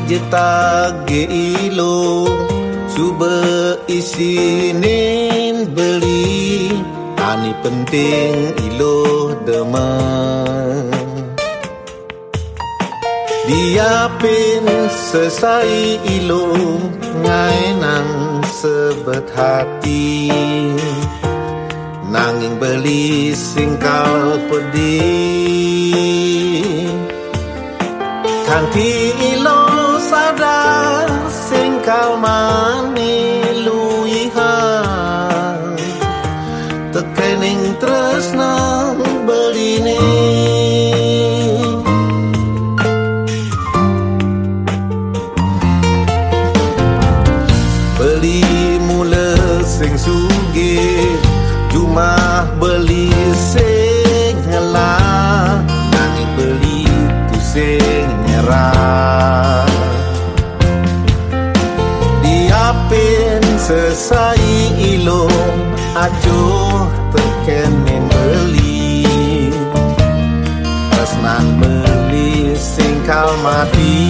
je tage ilo suba isinin beli ani penting ilo demang dia pin sesai ilo ngai nang sebet hati nanging beli singkal pedih kanti ilo sadar singkal mani luihan tekening tresna beli ni beli mula sing sugih cuma beli sing ngelah nanging beli tu sing nyerah diapin sesai ilo acuh tekenin beli tresnan beli singkal mati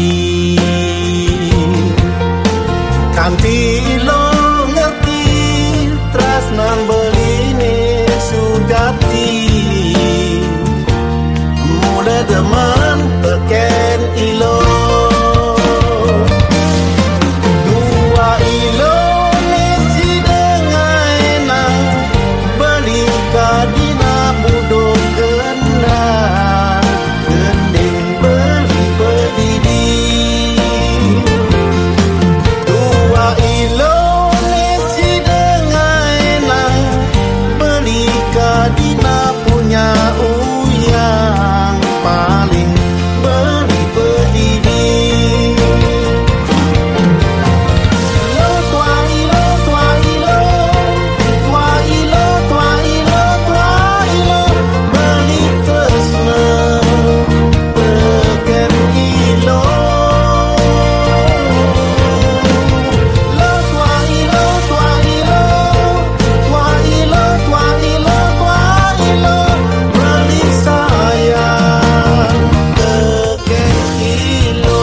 kanti ilo ngerti tresnan beli ni sujati mula deman teken ilo dua ilo nisi dengai nang beli kadina budok kena kening beli pedidi dua ilo nisi dengai nang beli kadina punya uyang paling beri pedidi lo tua ilo tua ilo tua ilo tua ilo tua ilo beli tresna teken ilo lo tua ilo tua ilo tua ilo tua ilo tua ilo beli sayang teken ilo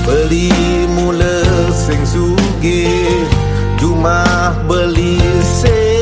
beli mula sing sugih cuma beli sing